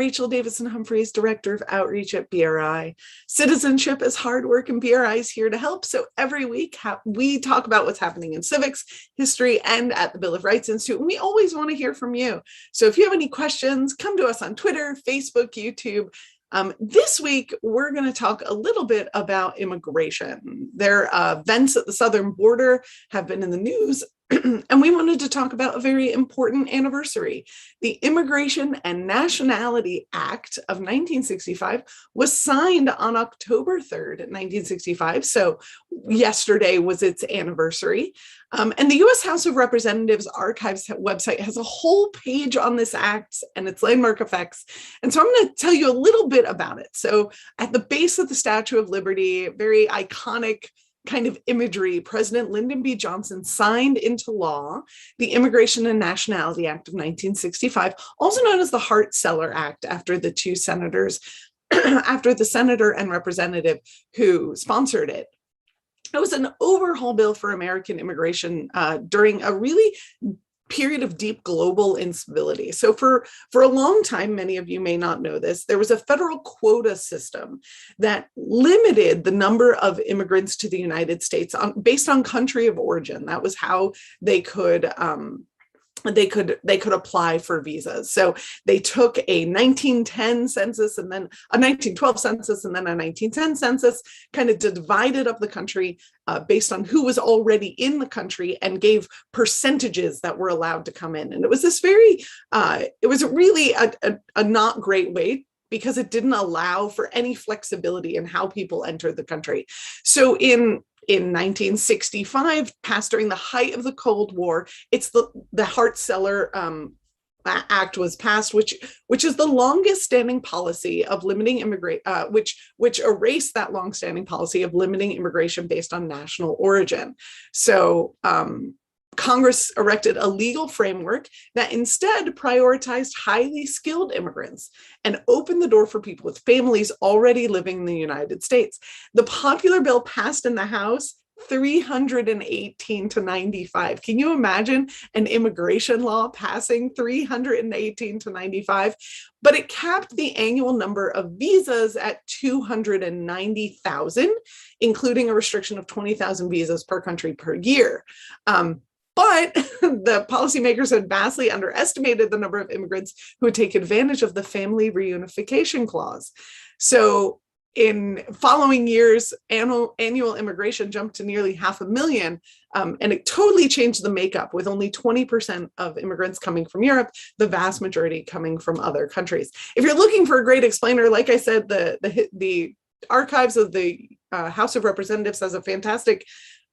Rachel Davison-Humphreys, Director of Outreach at BRI. Citizenship is hard work, and BRI is here to help. So every week we talk about what's happening in civics, history, and at the Bill of Rights Institute. And we always want to hear from you. So if you have any questions, come to us on Twitter, Facebook, YouTube. This week, we're going to talk a little bit about immigration. Their events at the southern border have been in the news, and we wanted to talk about a very important anniversary. The Immigration and Nationality Act of 1965 was signed on October 3rd, 1965. So yesterday was its anniversary. And the U.S. House of Representatives Archives website has a whole page on this act and its landmark effects. And so I'm going to tell you a little bit about it. So at the base of the Statue of Liberty, very iconic kind of imagery, President Lyndon B. Johnson signed into law the Immigration and Nationality Act of 1965, also known as the Hart-Celler Act, after the two senators, after the senator and representative who sponsored it. It was an overhaul bill for American immigration during a really period of deep global instability. So for a long time, many of you may not know this, there was a federal quota system that limited the number of immigrants to the United States based on country of origin. That was how they could apply for visas. So they took a 1910 census and then a 1912 census and then a 1910 census, kind of divided up the country based on who was already in the country and gave percentages that were allowed to come in. And it was this very, it was really a not great way, because it didn't allow for any flexibility in how people entered the country. So in 1965, passed during the height of the Cold War, it's the Hart-Celler Act was passed, which is the longest standing policy of limiting which erased that long-standing policy of limiting immigration based on national origin. So Congress erected a legal framework that instead prioritized highly skilled immigrants and opened the door for people with families already living in the United States. The popular bill passed in the House 318 to 95. Can you imagine an immigration law passing 318 to 95? But it capped the annual number of visas at 290,000, including a restriction of 20,000 visas per country per year. But the policymakers had vastly underestimated the number of immigrants who would take advantage of the family reunification clause. So in following years, annual immigration jumped to nearly 500,000, and it totally changed the makeup, with only 20% of immigrants coming from Europe, the vast majority coming from other countries. If you're looking for a great explainer, like I said, the archives of the House of Representatives has a fantastic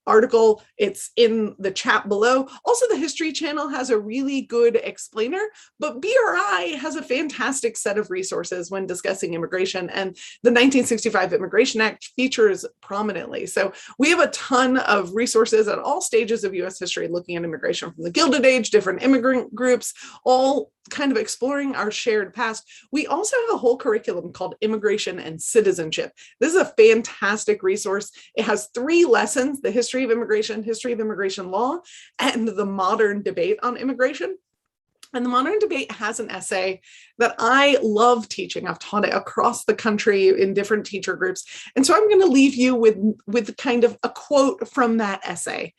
article. It's in the chat below. Also, the History Channel has a really good explainer, but BRI has a fantastic set of resources when discussing immigration, and the 1965 Immigration Act features prominently. So we have a ton of resources at all stages of US history looking at immigration, from the Gilded Age, different immigrant groups, all kind of exploring our shared past. We also have a whole curriculum called Immigration and Citizenship. This is a fantastic resource. It has 3 lessons: the history of immigration law, and the modern debate on immigration. And the modern debate has an essay that I love teaching. I've taught it across the country in different teacher groups. And so I'm going to leave you with kind of a quote from that essay.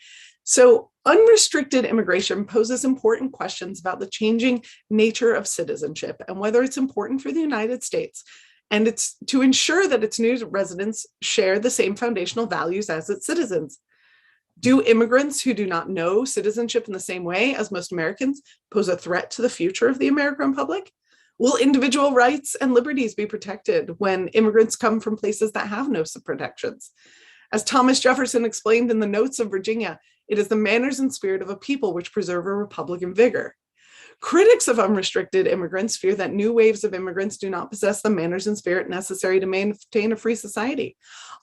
So, unrestricted immigration poses important questions about the changing nature of citizenship and whether it's important for the United States, and it's to ensure that its new residents share the same foundational values as its citizens. Do immigrants who do not know citizenship in the same way as most Americans pose a threat to the future of the American public? Will individual rights and liberties be protected when immigrants come from places that have no protections? As Thomas Jefferson explained in the Notes of Virginia, it is the manners and spirit of a people which preserve a republic in vigor. Critics of unrestricted immigrants fear that new waves of immigrants do not possess the manners and spirit necessary to maintain a free society.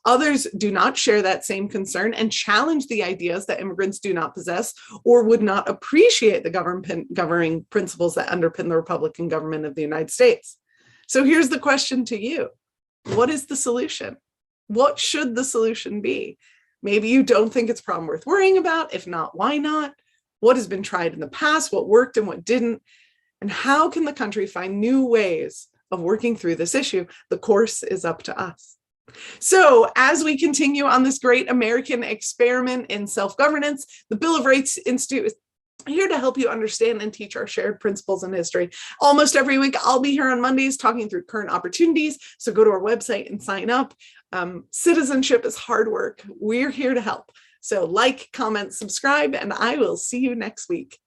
Others do not share that same concern and challenge the ideas that immigrants do not possess or would not appreciate the governing principles that underpin the Republican government of the United States. So here's the question to you. What is the solution? What should the solution be? Maybe you don't think it's a problem worth worrying about. If not, why not? What has been tried in the past? What worked and what didn't? And how can the country find new ways of working through this issue. The course is up to us. So as we continue on this great American experiment in self-governance, the Bill of Rights Institute is here to help you understand and teach our shared principles in history. Almost every week, I'll be here on Mondays talking through current opportunities. So go to our website and sign up. Citizenship is hard work. We're here to help. So like, comment, subscribe, and I will see you next week.